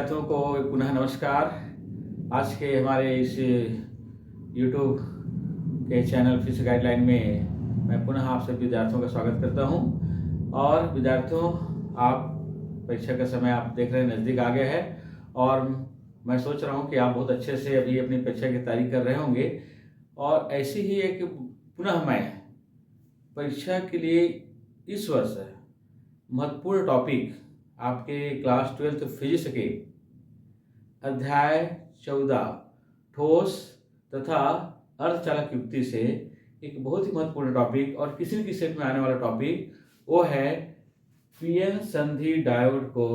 विद्यार्थियों को पुनः नमस्कार। आज के हमारे इस YouTube के चैनल फिजिक्स गाइडलाइन में मैं पुनः आप सभी विद्यार्थियों का स्वागत करता हूं। और विद्यार्थियों, आप परीक्षा का समय आप देख रहे हैं नज़दीक आ गया है और मैं सोच रहा हूं कि आप बहुत अच्छे से अभी अपनी परीक्षा की तैयारी कर रहे होंगे। और ऐसी ही एक पुनः मैं परीक्षा के लिए इस वर्ष महत्वपूर्ण टॉपिक आपके क्लास 12 फिजिक्स के अध्याय 14 ठोस तथा अर्धचालक युक्ति से एक बहुत ही महत्वपूर्ण टॉपिक और किसी न किसी सेट में आने वाला टॉपिक वो है पीएन संधि डायोड को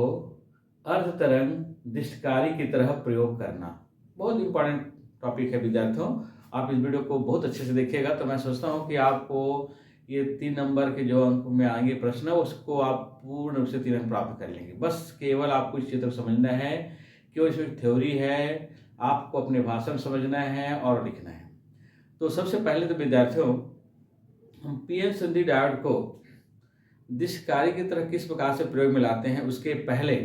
अर्धतरंग दिष्टकारी की तरह प्रयोग करना। बहुत इंपॉर्टेंट टॉपिक है विद्यार्थियों, आप इस वीडियो को बहुत अच्छे से देखिएगा तो मैं सोचता हूँ कि आपको ये 3 नंबर के जो अंक में आएंगे प्रश्न उसको आप पूर्ण रूप से 3 अंक प्राप्त कर लेंगे। बस केवल आपको इस चित्र को समझना है कि इसमें थ्योरी है, आपको अपने भाषण समझना है और लिखना है। तो सबसे पहले तो विद्यार्थियों, हम पीएन संधि डायोड को दिष्टकारी की तरह किस प्रकार से प्रयोग में लाते हैं उसके पहले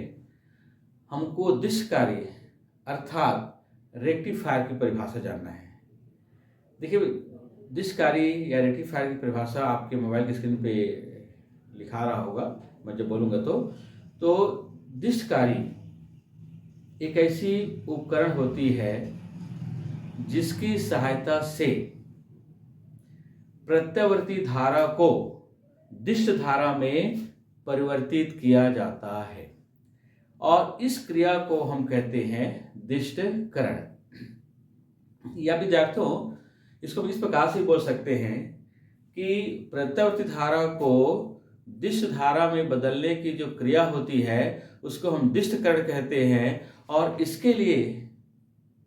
हमको दिष्टकारी अर्थात रेक्टिफायर की परिभाषा जानना है। देखिए, दिष्टकारी या रेक्टिफायर की परिभाषा आपके मोबाइल की स्क्रीन पे लिखा रहा होगा, मैं जब बोलूँगा तो दिष्टकारी एक ऐसी उपकरण होती है जिसकी सहायता से प्रत्यावर्ती धारा को दिष्ट धारा में परिवर्तित किया जाता है और इस क्रिया को हम कहते हैं दिष्टकरण। या विद्यार्थियों, इसको हम इस प्रकार से बोल सकते हैं कि प्रत्यावर्ती धारा को दिष्ट धारा में बदलने की जो क्रिया होती है उसको हम दिष्टकरण कहते हैं और इसके लिए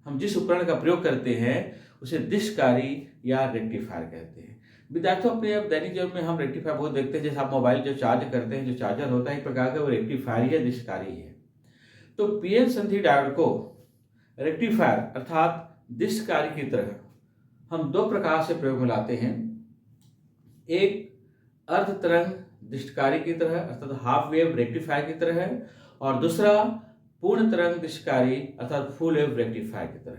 हम जिस उपकरण का प्रयोग करते हैं उसे दिष्टकारी या रेक्टिफायर कहते हैं। विद्यार्थियों, अपने अब दैनिक जीवन में हम रेक्टिफायर बहुत देखते हैं। जैसे आप मोबाइल जो चार्ज करते हैं, जो चार्जर होता है एक प्रकार का वो रेक्टिफायर या दिष्टकारी है। तो पीएन संधि डायोड को रेक्टिफायर अर्थात दिष्टकारी की तरह हम 2 प्रकार से प्रयोग में लाते हैं। एक अर्धतरंग दिष्टकारी की तरह अर्थात हाफ वेव रेक्टिफायर की तरह है और दूसरा पूर्ण तरंग दिष्टकारी अर्थात फुल वेव रेक्टिफायर की तरह।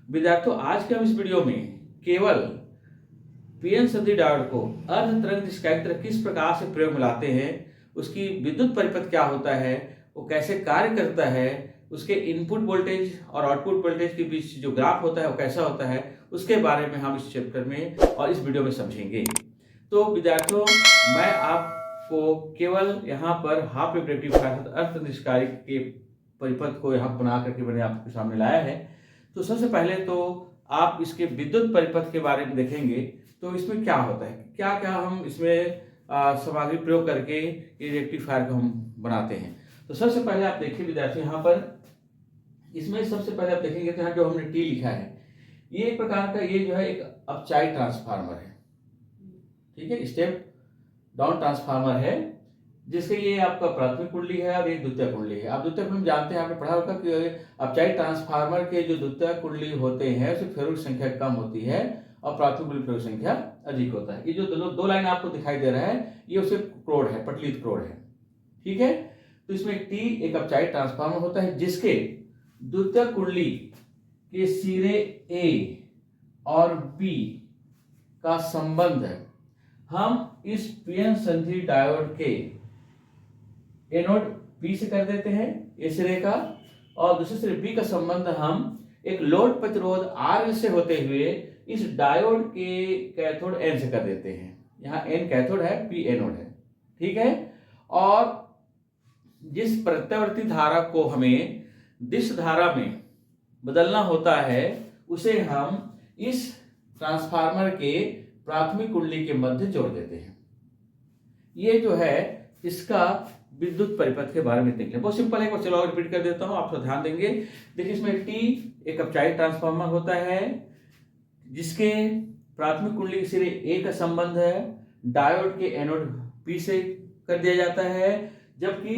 विद्यार्थियों, आज के हम इस वीडियो में केवल पीएन संधि डायोड को अर्धतरंग दिष्टकारी की तरह किस प्रकार से प्रयोग में लाते हैं, उसकी विद्युत परिपथ क्या होता है, वो कैसे कार्य करता है, उसके इनपुट वोल्टेज और आउटपुट वोल्टेज के बीच जो ग्राफ होता है वो कैसा होता है, उसके बारे में हम इस चैप्टर में और इस वीडियो में समझेंगे। तो विद्यार्थियों, मैं आपको केवल यहाँ पर हाफ वेव रेक्टिफायर अर्ध दिष्टकारी के परिपथ को यहाँ बना करके मैंने आपके सामने लाया है। तो सबसे पहले तो आप इसके विद्युत परिपथ के बारे में देखेंगे तो इसमें क्या होता है, क्या क्या हम इसमें सामग्री प्रयोग करके ये रेक्टिफायर को हम बनाते हैं। तो सबसे पहले आप देखिए विद्यार्थी, यहाँ पर इसमें सबसे पहले आप देखेंगे तो यहाँ जो हमने टी लिखा है ये एक प्रकार का ये जो है एक अपचाई ट्रांसफार्मर है, ठीक है, स्टेप डाउन ट्रांसफार्मर है जिसके ये आपका प्राथमिक कुंडली है और एक द्वितीयक कुंडली है। आप द्वितीयक कुंडली जानते हैं, आपने पढ़ा होगा कि अपचाई ट्रांसफार्मर के जो द्वितीयक कुंडली होते हैं उसमें फेरों की संख्या कम होती है और प्राथमिक कुंडली फेरों की संख्या अधिक होता है। ये जो दो लाइन आपको दिखाई दे रहा है ये उसे क्रोड है, पटलित क्रोड है, ठीक है। तो इसमें टी एक अपचाई ट्रांसफार्मर होता है जिसके द्वितीयक कुंडली के सिरे ए और बी का संबंध हम इस पीएन संधि डायोड के एनोड बी से कर देते हैं ए सिरे का और दूसरे सिरे बी का संबंध हम एक लोड प्रतिरोध आर से होते हुए इस डायोड के कैथोड एन से कर देते हैं। यहाँ एन कैथोड है, पी एनोड है, ठीक है। और जिस प्रत्यावर्ती धारा को हमें दिष्ट धारा में बदलना होता है उसे हम इस ट्रांसफार्मर के प्राथमिक कुंडली के मध्य जोड़ देते हैं। ये जो है इसका विद्युत परिपथ के बारे में देखें, बहुत सिंपल है। एक चलो रिपीट कर देता हूं, आप तो ध्यान देंगे। देखिए, इसमें टी एक अपचाई ट्रांसफार्मर होता है जिसके प्राथमिक कुंडली के सिरे ए का संबंध है डायोड के एनोड पी से कर दिया जाता है, जबकि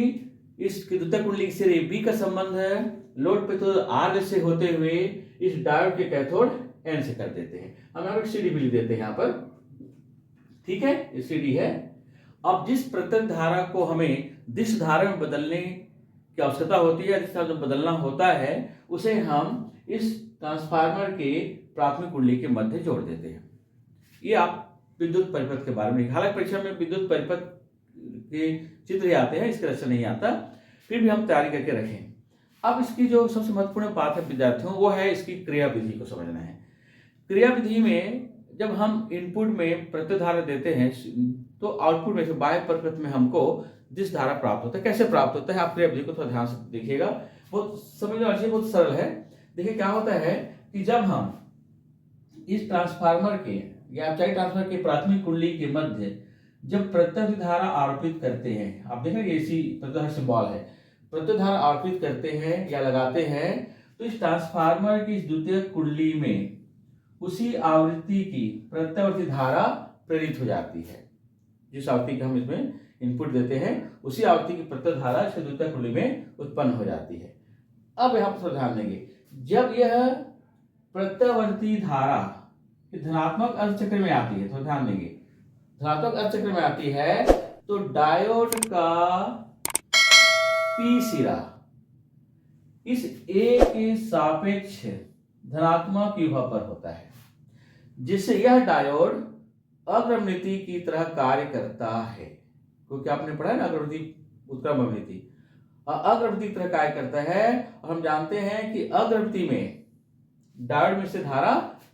इस द्वितीयक कुंडली के सिरे बी का संबंध है लोड प्रतिरोध आर से होते हुए इस डायोड के कैथोड एन से कर देते हैं। हम यहाँ पर सीडी भी लिख देते हैं यहाँ पर, ठीक है, ये सीडी है। अब जिस प्रत्यक्ष धारा को हमें दिष्ट धारा में बदलने की आवश्यकता होती है, जिसका जो बदलना होता है उसे हम इस ट्रांसफार्मर के प्राथमिक कुंडली के मध्य जोड़ देते हैं। ये आप विद्युत परिपथ के बारे में, हालांकि परीक्षा में विद्युत परिपथ के चित्र ही आते हैं, इसके रचना नहीं आता, फिर भी हम तैयारी करके रखें। अब इसकी जो सबसे महत्वपूर्ण बात है विद्यार्थियों, वो है इसकी क्रिया विधि को समझना है। क्रिया विधि में जब हम इनपुट में प्रत्यय धारा देते हैं तो आउटपुट में से बाह्य परिपथ में हमको दिश धारा प्राप्त होता है। कैसे प्राप्त होता है, आप क्रिया विधि को थोड़ा ध्यान से देखिएगा, बहुत समझना चाहिए, बहुत सरल है। देखिए क्या होता है कि जब हम इस ट्रांसफार्मर के या चाहे ट्रांसफार्मर के प्राथमिक कुंडली के मध्य जब प्रत्यय धारा आरोपित करते हैं, आप देखें इसी प्रत्यय सिंबल है, प्रत्यय धारा आरोपित करते हैं या लगाते हैं, तो इस ट्रांसफार्मर की द्वितीय कुंडली में उसी आवृत्ति की प्रत्यावर्ती धारा प्रेरित हो जाती है। जिस आवृत्ति का हम इसमें इनपुट देते हैं उसी आवृत्ति की प्रत्यय धारा इसके द्वितीय कुंडली में उत्पन्न हो जाती है। अब यहाँ पर ध्यान देंगे, जब यह प्रत्यावर्ती धारा धनात्मक अर्धचक्र में आती है, तो ध्यान देंगे धनात्मक अर्धचक्र में आती है तो डायोड का पी सिरा इस ए के सापेक्ष धनात्मक विभव पर होता है, जिससे यह डायोड अग्रमनीति की तरह कार्य करता है। क्योंकि आपने पढ़ा है ना अग्रमनीति उत्क्रम अवनीति, अग्रमनीति की तरह कार्य करता है। और हम जानते हैं कि अग्रमनीति में डायोड में से धारा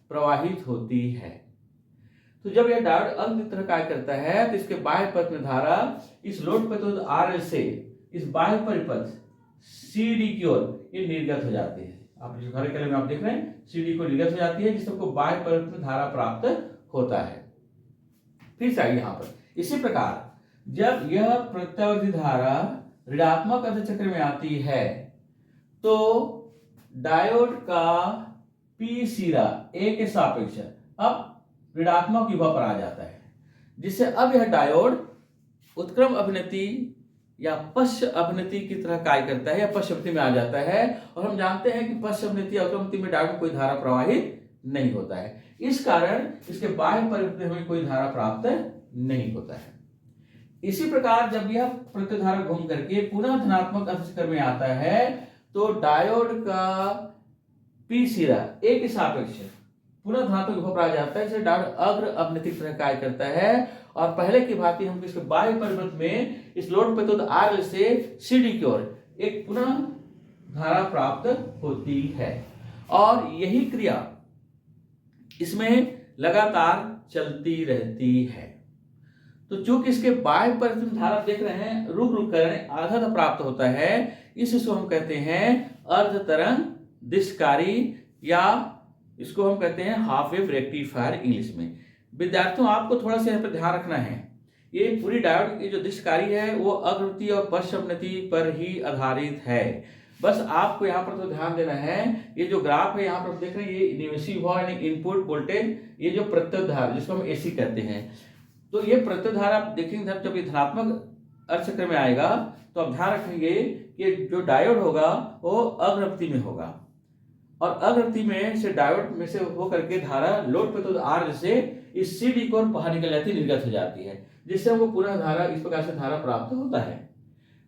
प्रवाहित होती है। तो जब यह डायोड अग्रमनीति की तरह कार्य करता है तो इसके बाह्य पथ में धारा इस लोड प्रतिरोध RL से इस बाह्य परिपथ CD की ओर ये निर्गत हो जाती है। आप जो हरे कलर में आप देख रहे हैं CD को निर्गत हो जाती है, जिससे आपको बाह्य परिपथ में धारा प्राप्त होता है। फिर से आइए यहाँ पर, इसी प्रकार जब यह प्रत्यावर्ती धारा ऋणात्मक अर्धचक्र में आती है तो डायोड का पी सिरा ए के सापेक्ष अब ऋणात्मक विभव पर आ जाता है, जिससे अब यह डायोड उत्क्रम अभिनति या पश्च अभिनति की तरह कार्य करता है या पश्च अभिनति में आ जाता है। और हम जानते हैं कि पश्च अभिनति या उत्क्रम अभिनति में डायोड में कोई धारा प्रवाहित नहीं होता है, इस कारण इसके बाह्य परिपथ में कोई धारा प्राप्त नहीं होता है। इसी प्रकार जब यह प्रत्यय धारा घूम करके पुनः धनात्मक अर्धचक्र में आता है तो डायोड का पी सिरा ए के सापेक्ष पुनः धनात्मक विभव पर आ जाता है, इससे डायोड अग्र अवनति की तरह कार्य करता है। और पहले की भांति हम इसके बाह्य परिपथ में इस लोड प्रतिरोध RL से CD की ओर एक पुनः धारा प्राप्त होती है और यही क्रिया इसमें लगातार चलती रहती है। तो चूंकि इसके बाह्य परिपथ में धारा देख रहे हैं रुक रुक कर आधा प्राप्त होता है, इसको हम कहते हैं अर्ध तरंग दिशकारी या इसको हम कहते हैं हाफ वेव रेक्टिफायर इंग्लिश में। विद्यार्थियों आपको थोड़ा सा यहाँ पर ध्यान रखना है, ये पूरी डायोड की जो दिशकारी है वो अग्रवृत्ति और पश्चमवृत्ति पर ही आधारित है। बस आपको यहाँ पर तो ध्यान देना है, ये जो ग्राफ है यहाँ पर देख रहे हैं ये निवेशी हुआ यानी इनपुट वोल्टेज, ये जो प्रत्यय धारा जिसको हम AC कहते हैं, तो ये प्रत्यय धारा आप देखेंगे जब ये धनात्मक अर्धचक्र में आएगा तो आप ध्यान रखेंगे कि जो डायोड होगा वो अग्रवृत्ति में होगा और अग्रवृत्ति में से डायोड में से होकर के धारा लोड प्रतिरोध RL से इस CD को बाहर निकल जाती है, निर्गत हो जाती है, जिससे हमको पुनः धारा इस प्रकार से धारा प्राप्त होता है।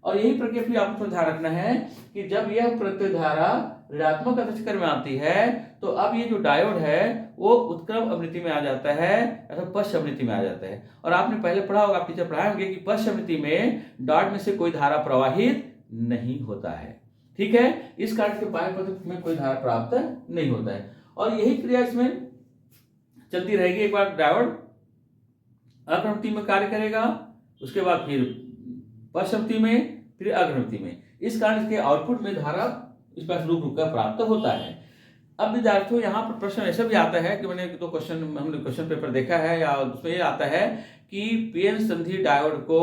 और यही प्रक्रिया भी आपको ध्यान रखना है कि जब यह प्रत्यय धारा ऋणात्मक अर्धचक्र में आती है तो अब ये जो डायोड है वो उत्क्रम अवनति में आ जाता है अथवा पश्च अवनति में आ जाता है। और आपने पहले पढ़ा होगा, आप टीचर पढ़ाए होंगे कि पश्च अवनति में डायोड में से कोई धारा प्रवाहित नहीं होता है, ठीक है। इस कारण के बाह्य परिपथ में कोई धारा प्राप्त नहीं होता है और यही क्रिया इसमें चलती रहेगी। एक बार डायोड अग्रवृत्ति में कार्य करेगा, उसके बाद फिर पश्चवृत्ति में, फिर अग्रवृत्ति में, इस कारण इसके आउटपुट में धारा इस पर रुक रुक कर प्राप्त होता है। अब विद्यार्थियों यहाँ पर प्रश्न ऐसा भी आता है कि मैंने तो हमने क्वेश्चन पेपर देखा है या उसमें ये आता है कि पीएन संधि डायोड को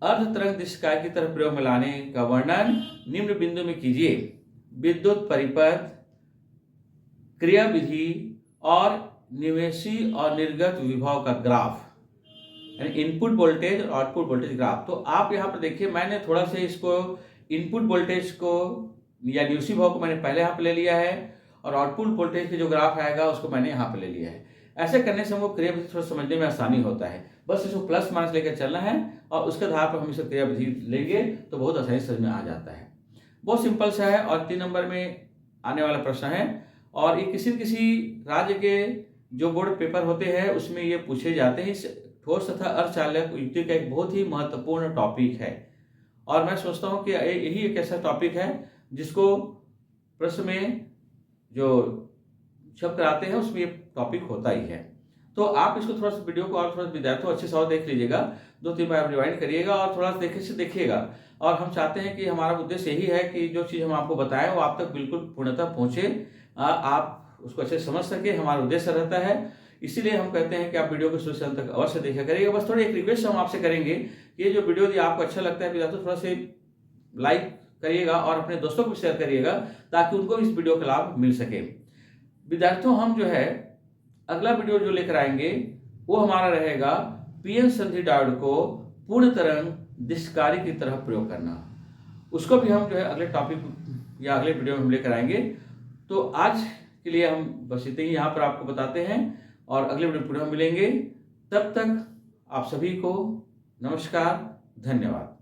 अर्ध तरंग दिशकारी की तरफ प्रयोग में लाने का वर्णन निम्न बिंदु में कीजिए। विद्युत परिपथ, क्रिया विधि और निवेशी और निर्गत विभव का ग्राफ, यानी इनपुट वोल्टेज और आउटपुट वोल्टेज ग्राफ। तो आप यहाँ पर देखिए, मैंने थोड़ा सा इसको इनपुट वोल्टेज को या निवेशी विभव को मैंने पहले यहाँ पे ले लिया है और आउटपुट वोल्टेज के जो ग्राफ आएगा उसको मैंने यहाँ पे ले लिया है। ऐसे करने से हमको क्रिया विधि थोड़ा समझने में आसानी होता है। बस इसको प्लस माइनस लेकर चलना है और उसके आधार पर हम इसे क्रिया विधि लेंगे तो बहुत आसानी समझ में आ जाता है। बहुत सिंपल सा है और 3 नंबर में आने वाला प्रश्न है और ये किसी किसी राज्य के जो बोर्ड पेपर होते हैं उसमें ये पूछे जाते हैं। इस ठोस तथा अर्धचालक युक्ति का एक बहुत ही महत्वपूर्ण टॉपिक है और मैं सोचता हूँ कि यही एक ऐसा टॉपिक है जिसको प्रश्न में जो शब्द आते हैं उसमें ये टॉपिक होता ही है। तो आप इसको थोड़ा सा वीडियो को और थोड़ा विद्यार्थियों अच्छे से और देख लीजिएगा, 2-3 बार रिवाइंड करिएगा और थोड़ा सा देखिएगा। और हम चाहते हैं कि हमारा उद्देश्य यही है कि जो चीज़ हम आपको बताएं वो आप तक बिल्कुल पूर्णतः पहुँचे, आप उसको अच्छे समझ सके, हमारा उद्देश्य रहता है। इसीलिए हम कहते हैं कि आप वीडियो को शुरू से अंत तक अवश्य देखा करिएगा। बस थोड़ी एक रिक्वेस्ट हम आपसे करेंगे कि ये जो वीडियो यदि आपको अच्छा लगता है विद्यार्थियों थोड़ा से लाइक करिएगा और अपने दोस्तों को शेयर करिएगा ताकि उनको इस वीडियो का लाभ मिल सके। विद्यार्थियों हम जो है अगला वीडियो जो लेकर आएंगे वो हमारा रहेगा पीएन संधि डायोड को पूर्ण तरंग दिष्टकारी की तरह प्रयोग करना। उसको भी हम जो है अगले टॉपिक या अगले वीडियो में हम लेकर आएंगे। तो आज के लिए हम बस इतने ही यहाँ पर आपको बताते हैं और अगले वीडियो पुनः मिलेंगे। तब तक आप सभी को नमस्कार, धन्यवाद।